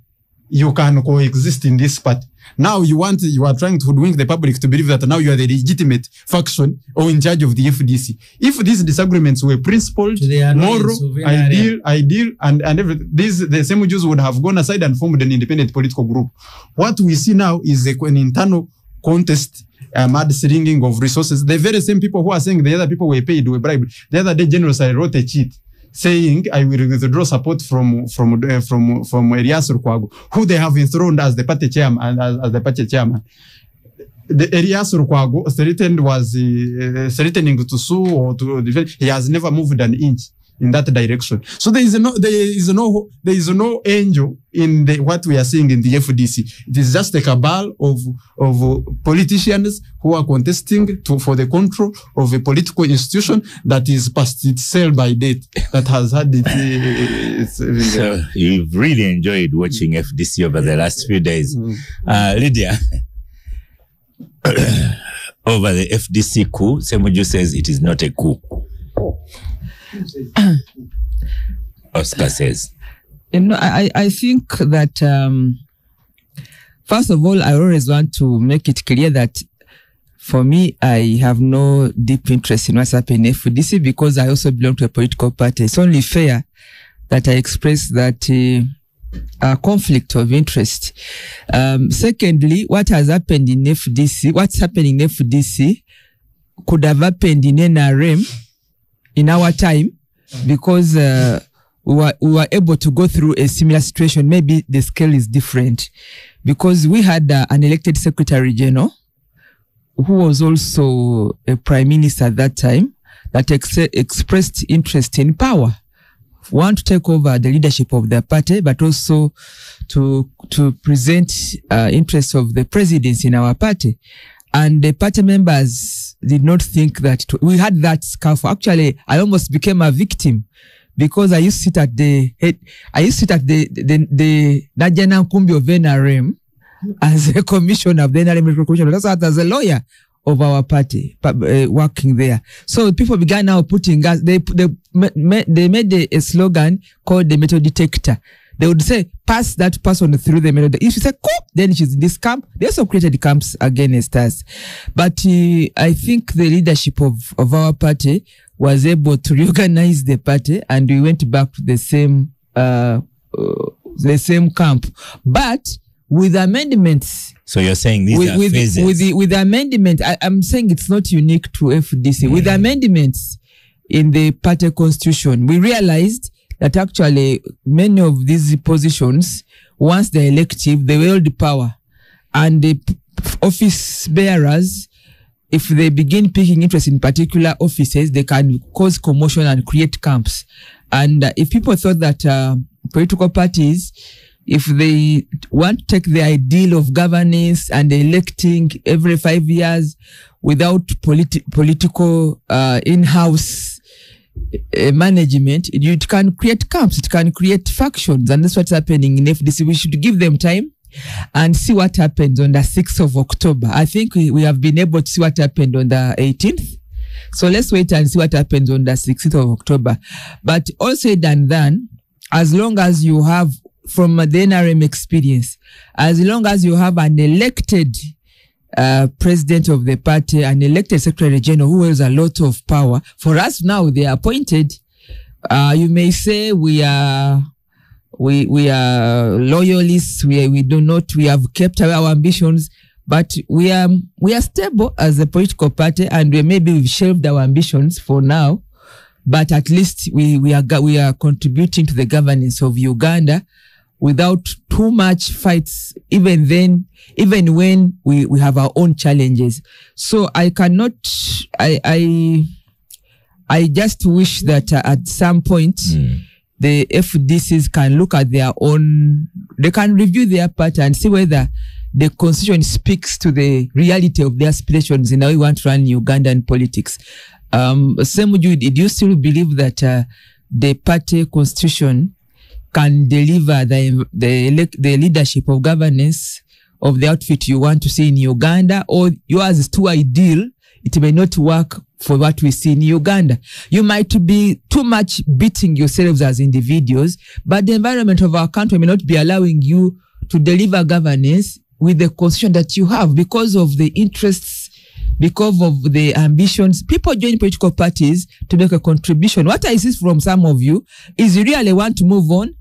you can coexist in this party. Now you are trying to hoodwink the public to believe that now you are the legitimate faction or in charge of the FDC. If these disagreements were principled, moral, ideal, and everything, the Semujjus would have gone aside and formed an independent political group. What we see now is an internal contest, mad slinging of resources. The very same people who are saying the other people were paid, were bribed. The other day, General Sai wrote a cheat saying, I will withdraw support from Elias Rukwago, who they have enthroned as the party chairman. The Elias Rukwago threatening to sue or to defend. He has never moved an inch in that direction. So there is no angel in what we are seeing in the FDC. It is just a cabal of politicians who are contesting for the control of a political institution that is past its sell by date, that has had its so you've really enjoyed watching FDC over the last few days. Lydia, over the FDC coup, Semujju says it is not a coup. Oscar says, I think that first of all, I always want to make it clear that for me, I have no deep interest in what's happening in FDC because I also belong to a political party. It's only fair that I express that conflict of interest. Secondly, what has happened in FDC, what's happening in FDC could have happened in NRM in our time, because we were able to go through a similar situation. Maybe the scale is different, because we had an elected Secretary General who was also a Prime Minister at that time that expressed interest in power. Want to take over the leadership of the party, but also to present interests of the presidency in our party. And the party members did not think that we had that scarf. Actually, I almost became a victim because I used to sit at the Najana Nkumbi of NRM as a commissioner of the NRM Commission. That's as a lawyer of our party, working there. So people began now putting gas. They made a slogan called the metal detector. They would say, pass that person through the metal. If you say, cool, then she's in this camp. They also created camps against us. But I think the leadership of our party was able to reorganize the party, and we went back to the same camp. But with amendments. So you're saying these are phases. With the amendment, I'm saying it's not unique to FDC. With amendments in the party constitution, we realized that actually many of these positions, once they're elective, they wield power. And the office bearers, if they begin picking interest in particular offices, they can cause commotion and create camps. And if people thought that political parties, if they want to take the ideal of governance and electing every 5 years without political in-house management, it can create camps, it can create factions, and that's what's happening in FDC. We should give them time and see what happens on the 6th of October. I think we have been able to see what happened on the 18th. So let's wait and see what happens on the 16th of October. But all said and done, as long as you have, from the NRM experience, as long as you have an elected president of the party, an elected secretary general who has a lot of power, for us now they are appointed. You may say we are loyalists. We have kept our ambitions, but we are stable as a political party, and we've shelved our ambitions for now. But at least we are contributing to the governance of Uganda without too much fights, even when we have our own challenges. So I just wish that at some point the FDCs can look at their own, they can review their part and see whether the constitution speaks to the reality of their aspirations in how we want to run Ugandan politics. Semujju, did you still believe that the party constitution can deliver the leadership of governance of the outfit you want to see in Uganda, or yours is too ideal, it may not work for what we see in Uganda? You might be too much beating yourselves as individuals, but the environment of our country may not be allowing you to deliver governance with the constitution that you have because of the interests, because of the ambitions. People join political parties to make a contribution. What I see from some of you is you really want to move on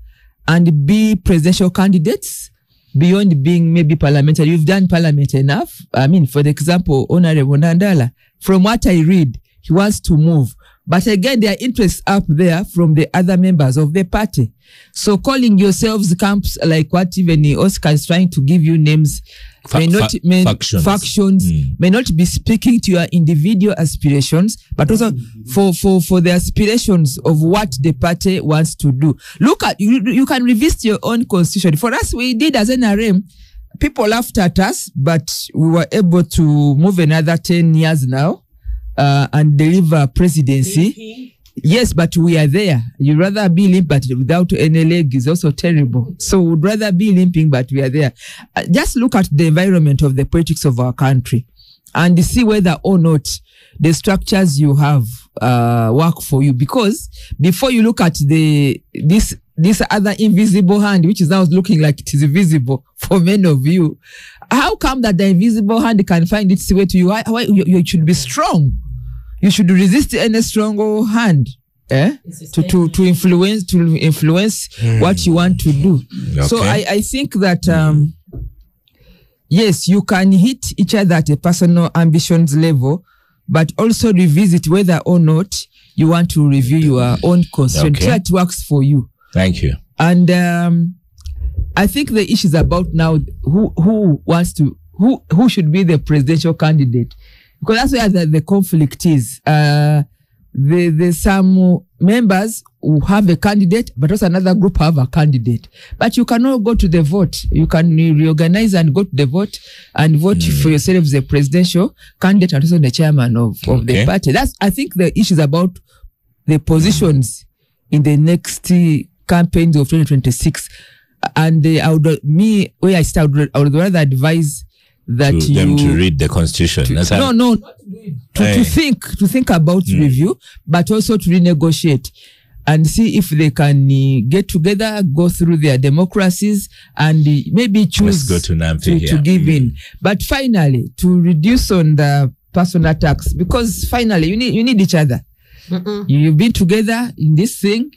and be presidential candidates beyond being maybe parliamentary. You've done parliament enough. I mean, for example, Honorable Nandala, from what I read, he wants to move. But again, there are interests up there from the other members of the party. So calling yourselves camps, like what even Oscar is trying to give you names, factions may not be speaking to your individual aspirations, but also for the aspirations of what the party wants to do. Look at, you can revisit your own constitution. For us, we did as NRM. People laughed at us, but we were able to move another 10 years now and deliver presidency. Yes, but we are there. You'd rather be limping, but without any leg is also terrible. So we'd rather be limping, but we are there. Just look at the environment of the politics of our country and see whether or not the structures you have work for you. Because before you look at this other invisible hand, which is now looking like it is visible for many of you, how come that the invisible hand can find its way to you? Why you should be strong. You should resist any stronger hand, to influence what you want to do. Okay. So I think that yes, you can hit each other at a personal ambitions level, but also revisit whether or not you want to review your own constitution. Okay. That works for you. Thank you. And I think the issue is about now who should be the presidential candidate. Because that's where the conflict is. There's some members who have a candidate, but also another group have a candidate. But you cannot go to the vote. You can reorganize and go to the vote and vote for yourself as a presidential candidate and also the chairman of the party. I think the issue is about the positions in the next campaigns of 2026. And I would rather advise that them to read the constitution. To think about review, but also to renegotiate and see if they can get together, go through their democracies, and maybe choose to give in. But finally, to reduce on the personal attacks, because finally you need each other. You've been together in this thing.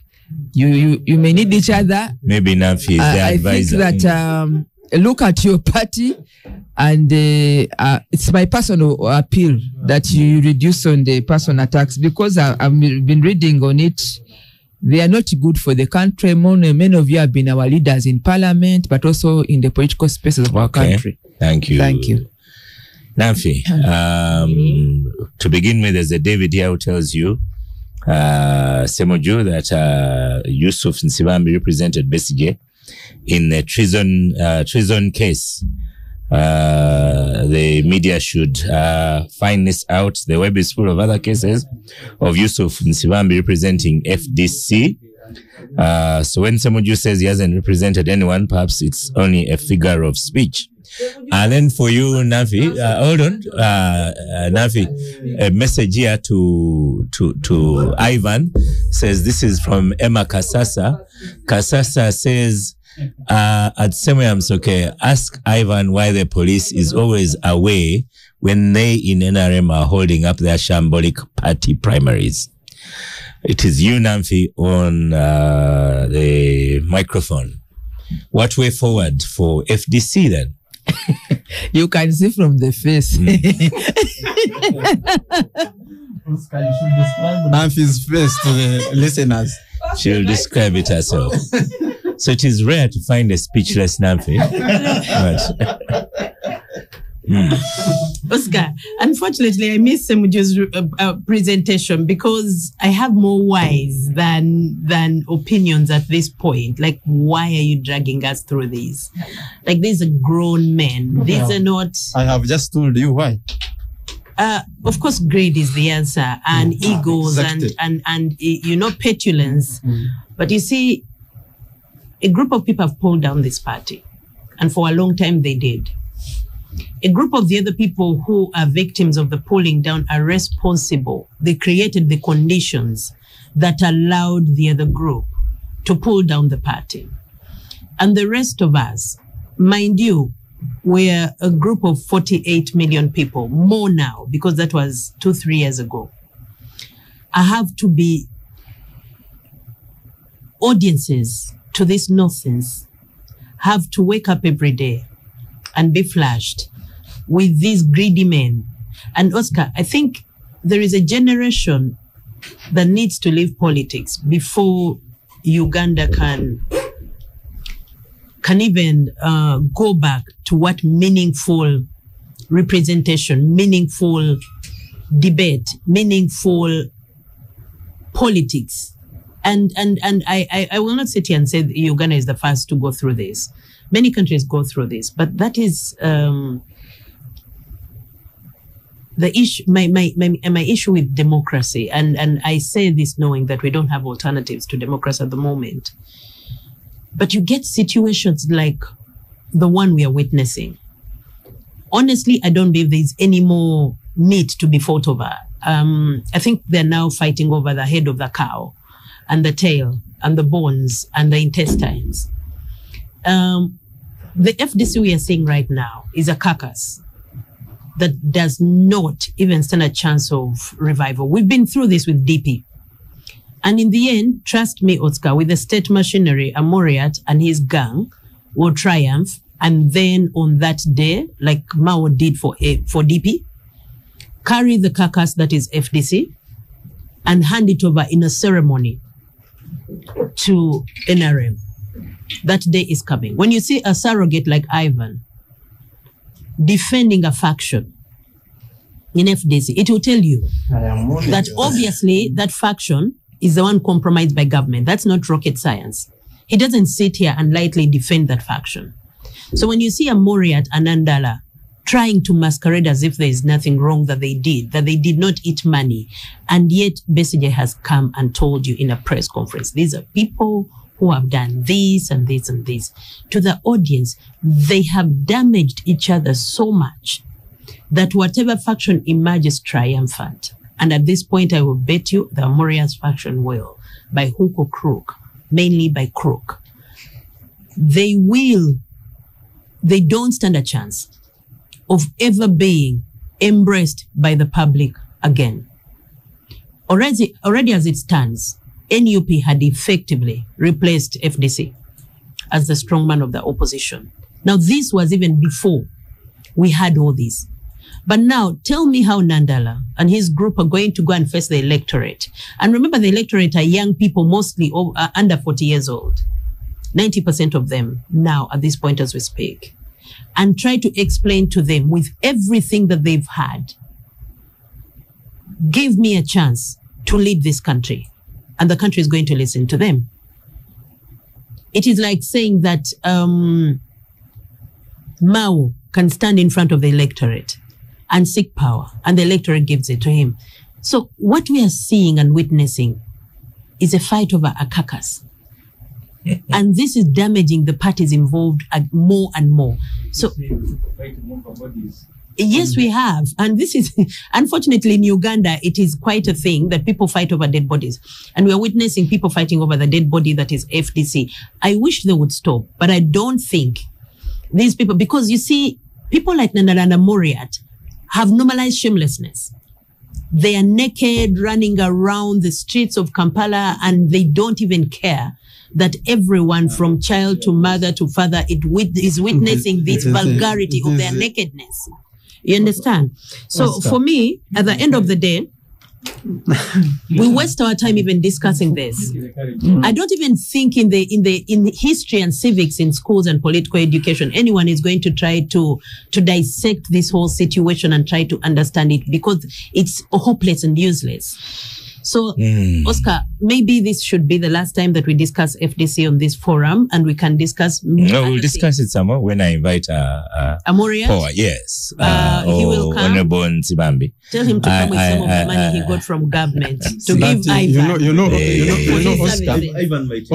You may need each other. Maybe Namfi is the advisor. I think that look at your party, and it's my personal appeal that you reduce on the personal attacks, because I've been reading on it. They are not good for the country. Many of you have been our leaders in parliament, but also in the political spaces of our country. Thank you. Thank you. Namfi, to begin with, there's a David here who tells you, Semujju, that Yusuf Nsibambi represented Besigye in a treason case. The media should find this out. The web is full of other cases of Yusuf Nsibambi representing FDC. So when Semujju says he hasn't represented anyone, perhaps it's only a figure of speech. And then for you, Nafi, hold on, Nafi, a message here to Ivan says, this is from Emma Kasasa. Kasasa says, at Semuyams, okay, ask Ivan why the police is always away when they in NRM are holding up their shambolic party primaries. It is you, Nafi, on the microphone. What way forward for FDC then? You can see from the face. Oscar, you should describe Nafi's face to the listeners. She'll describe it herself. So it is rare to find a speechless Nafi. Oscar, unfortunately, I missed Semujju's presentation because I have more whys than opinions at this point. Like, why are you dragging us through this? Like, these are grown men. These are not... I have just told you why. Of course, greed is the answer, and egos, exactly. and you know, petulance. But you see, a group of people have pulled down this party, and for a long time they did. A group of the other people who are victims of the pulling down are responsible. They created the conditions that allowed the other group to pull down the party. And the rest of us, mind you, we're a group of 48 million people, more now, because that was 2-3 years ago. I have to be audiences to this nonsense, have to wake up every day and be flashed with these greedy men. And Oscar, I think there is a generation that needs to leave politics before Uganda can even go back to what meaningful representation, meaningful debate, meaningful politics. And I will not sit here and say Uganda is the first to go through this. Many countries go through this, but that is the issue. My issue with democracy, and I say this knowing that we don't have alternatives to democracy at the moment. But you get situations like the one we are witnessing. Honestly, I don't believe there's any more meat to be fought over. I think they're now fighting over the head of the cow, and the tail, and the bones, and the intestines. The FDC we are seeing right now is a carcass that does not even stand a chance of revival. We've been through this with DP. And in the end, trust me, Oscar, with the state machinery, Amoriat and his gang will triumph. And then on that day, like Mao did for DP, carry the carcass that is FDC and hand it over in a ceremony to NRM. That day is coming. When you see a surrogate like Ivan defending a faction in FDC, it will tell you that obviously that faction is the one compromised by government. That's not rocket science. He doesn't sit here and lightly defend that faction. So when you see a Moriat and Andala trying to masquerade as if there is nothing wrong that they did not eat money, and yet Besigye has come and told you in a press conference, these are people who have done this and this and this. To the audience, they have damaged each other so much that whatever faction emerges triumphant, and at this point I will bet you the Morias faction will, by hook or crook, mainly by crook, they don't stand a chance of ever being embraced by the public again. Already as it stands, NUP had effectively replaced FDC as the strongman of the opposition. Now, this was even before we had all this. But now, tell me how Nandala and his group are going to go and face the electorate. And remember, the electorate are young people, mostly under 40 years old. 90% of them now at this point as we speak. And try to explain to them with everything that they've had, give me a chance to lead this country. And the country is going to listen to them. It is like saying that Mao can stand in front of the electorate and seek power, and the electorate gives it to him. So what we are seeing and witnessing is a fight over a carcass. And this is damaging the parties involved more and more. So, yes, we have. And this is, unfortunately, in Uganda, it is quite a thing that people fight over dead bodies. And we are witnessing people fighting over the dead body that is FDC. I wish they would stop, but I don't think these people, because you see, people like Nandala and Muriat have normalized shamelessness. They are naked, running around the streets of Kampala, and they don't even care that everyone from child to mother to father is witnessing this vulgarity of their nakedness. You understand? So for me, at the end of the day, we waste our time even discussing this. I don't even think in the history and civics in schools and political education, anyone is going to try to dissect this whole situation and try to understand it, because it's hopeless and useless. So, Oscar, maybe this should be the last time that we discuss FDC on this forum, and we can discuss. No, we'll discuss it somewhere when I invite Amoria. Yes, he will come. Honorable Nsibambi. Tell him to come with some of the money he got from government to give Ivan. You know,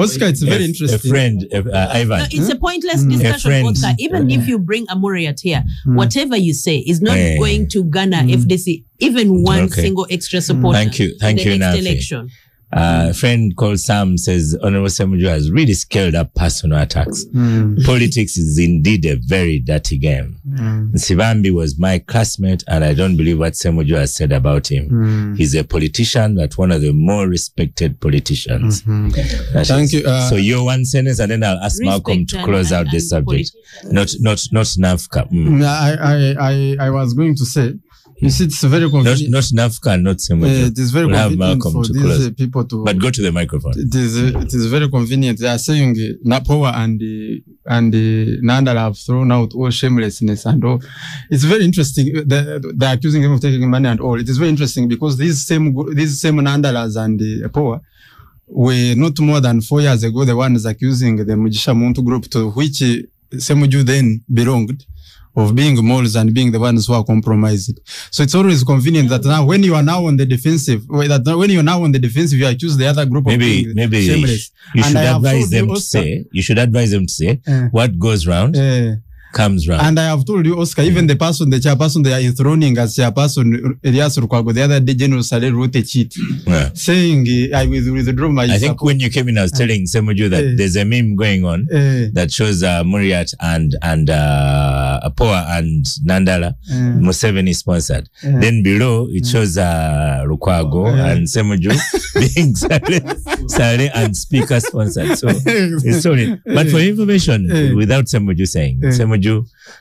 Oscar, it's very interesting. A friend, Ivan. No, it's a pointless discussion, Oscar. Even if you bring Amoriat here, whatever you say is not going to garner FDC even one single extra supporter. Thank you, next election. A friend called Sam says Honorable Semujju has really scaled up personal attacks. Politics is indeed a very dirty game. Nsibambi was my classmate, and I don't believe what Semujju has said about him. He's a politician, but one of the more respected politicians. Thank you. So your one sentence, and then I'll ask Malcolm to close out this subject. Not Nafka. I was going to say, you see, it's very convenient. Not Nafka, not Semujju. It is very we'll convenient for to these close. people to. But go to the microphone. It is very convenient. They are saying Napoa and Nandala have thrown out all shamelessness and all. It's very interesting. They're accusing him of taking money and all. It is very interesting because these same Nandalas and Poa were not more than 4 years ago the ones accusing the Mujisha Muntu group, to which Semujju then belonged, of being moles and being the ones who are compromised. So it's always convenient that now when you are now on the defensive, you accuse the other group of being shameless. You should advise them to say, what goes round comes round. And I have told you, Oscar, even the chairperson they are enthroning as chairperson, Elias Rukwago, the other day, General Saleh wrote a cheat saying, I will withdraw my support. I think when you came in, I was telling Semujju that there's a meme going on that shows Muriat and Apoa and Nandala, Museveni sponsored. Then below, it shows Rukwago and Semujju being Saleh and speaker sponsored. So it's solid. But for information, without Semujju saying, Semujju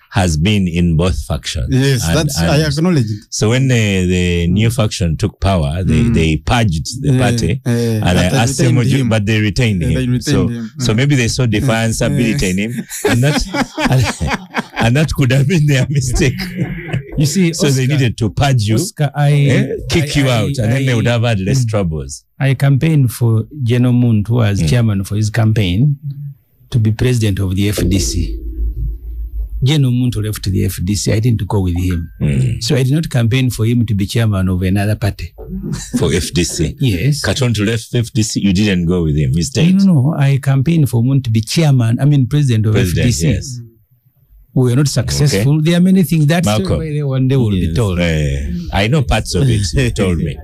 has been in both factions. Yes, I acknowledge it. So when the new faction took power, they purged the party, and I asked Semujju, but they retained him. So maybe they saw defiance ability in him, and that could have been their mistake. You see, so Oscar, they needed to purge you, Oscar, kick you out, and then they would have had less troubles. I campaigned for General Muntu as chairman for his campaign to be president of the FDC. General Muntu left the FDC. I didn't go with him. So I did not campaign for him to be chairman of another party. For FDC? Yes. Katonto left FDC. You didn't go with him. You stayed. No. I campaigned for Muntu to be president of FDC. Yes. We were not successful. Okay. There are many things that one day will be told. I know parts of it. You told me.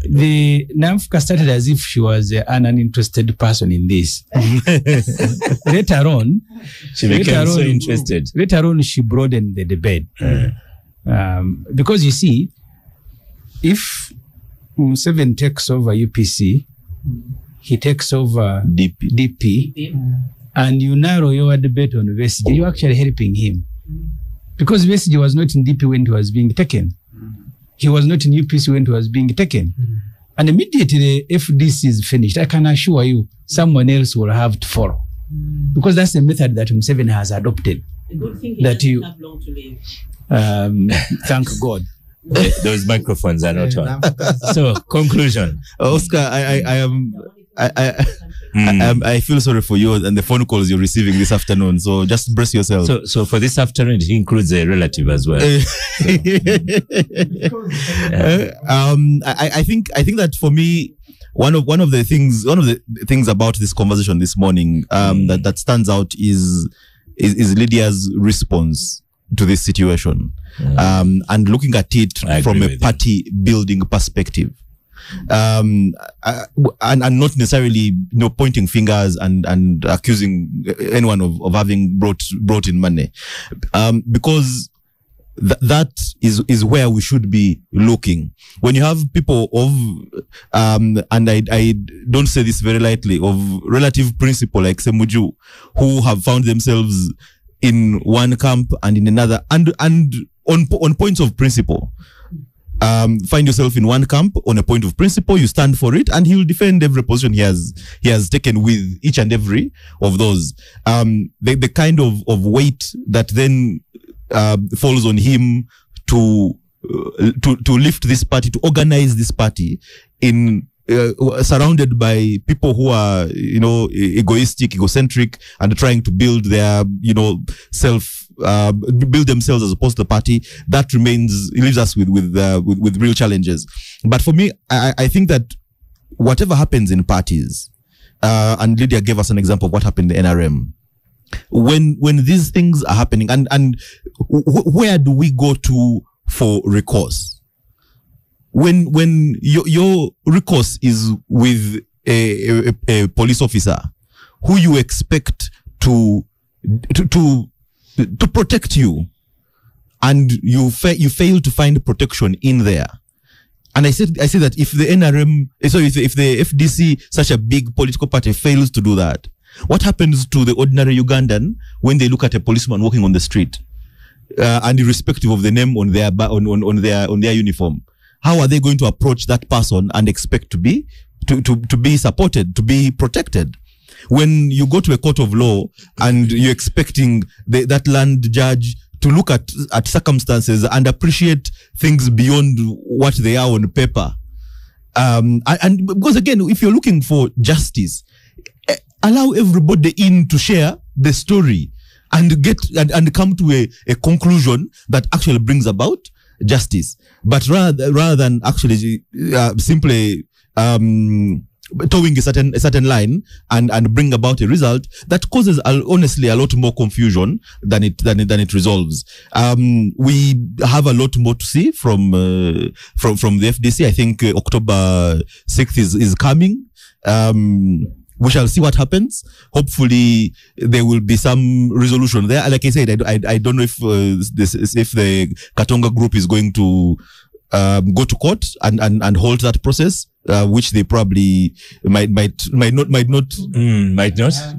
The Namfuka started as if she was an uninterested person in this. Later on, she became so interested. Later on, she broadened the debate. Because you see, if Museveni takes over UPC, he takes over DP, and you narrow your debate on Besigye, you're actually helping him. Because Besigye was not in DP when it was being taken. He was not in UPC when it was being taken. And immediately the FDC is finished, I can assure you, someone else will have to follow. Because that's the method that Museveni has adopted. The good thing he that you have long to live. Thank God. Those microphones are not on. So, conclusion. Oscar, I feel sorry for you and the phone calls you're receiving this afternoon. So just brace yourself. So for this afternoon, it includes a relative as well. I think that for me, one of the things about this conversation this morning that stands out is Lydia's response to this situation, and looking at it from a party building perspective. And not necessarily, pointing fingers and accusing anyone of having brought in money, because that is where we should be looking. When you have people of, and I don't say this very lightly, of relative principle like Semujju, who have found themselves in one camp and in another, and on points of principle. Find yourself in one camp on a point of principle, you stand for it, and he will defend every position he has taken with each and every of those. The kind of weight that then falls on him to lift this party, to organize this party in surrounded by people who are egoistic, egocentric, and trying to build their build themselves as opposed to the party. That leaves us with real challenges. But for me, I think that whatever happens in parties, and Lydia gave us an example of what happened in the NRM. When these things are happening, and where do we go to for recourse? When your recourse is with a police officer who you expect to protect you, and you fail to find protection in there. And I said that if the NRM, if the FDC, such a big political party, fails to do that, what happens to the ordinary Ugandan when they look at a policeman walking on the street, and irrespective of the name on their uniform? How are they going to approach that person and expect to be supported, to be protected? When you go to a court of law and you're expecting that land judge to look at circumstances and appreciate things beyond what they are on paper. And because again, if you're looking for justice, allow everybody in to share the story and come to a conclusion that actually brings about justice. But rather than actually simply towing a certain line and bring about a result that causes honestly a lot more confusion than it resolves. We have a lot more to see from the FDC. I think October 6th is coming. We shall see what happens. Hopefully, there will be some resolution there. Like I said, I don't know if the Katonga group is going to go to court and hold that process, which they probably might not.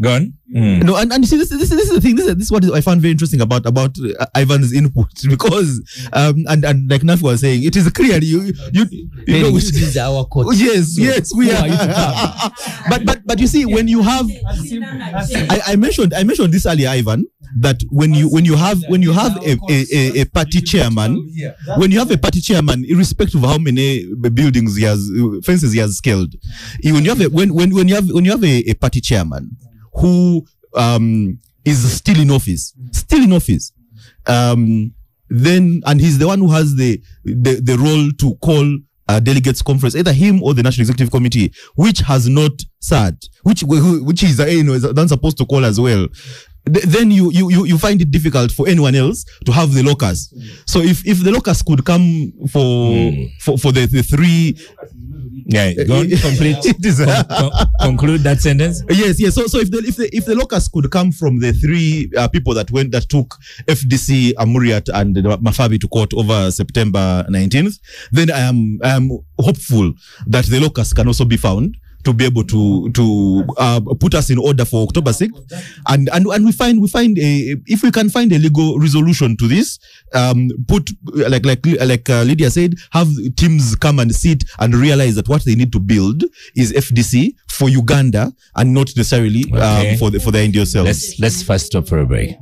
Go on. No, and you see, this is the thing. This is what I found very interesting about Ivan's input, because and like Nafi was saying, it is clear you know which is our court. Yes, we are. But you see, when you have, I mentioned this earlier, Ivan, that when you have a party chairman, when you have a party chairman, irrespective of how many buildings fences he has scaled, when you have a party chairman who is still in office, then, and he's the one who has the role to call a delegates conference, either him or the National Executive Committee, which has not sat, which is not supposed to call as well. Then you find it difficult for anyone else to have the locus. So if the locus could come for the three. Yeah, go on, complete. Conclude that sentence. Yes. So if the locus could come from the three people that took FDC, Amuriat, and Mafabi to court over September 19th, then I am hopeful that the locus can also be found to be able to put us in order for October 6th, and we find if we can find a legal resolution to this, put like Lydia said, have teams come and sit and realize that what they need to build is FDC for Uganda and not necessarily for the NDO cells. Let's first stop for a break.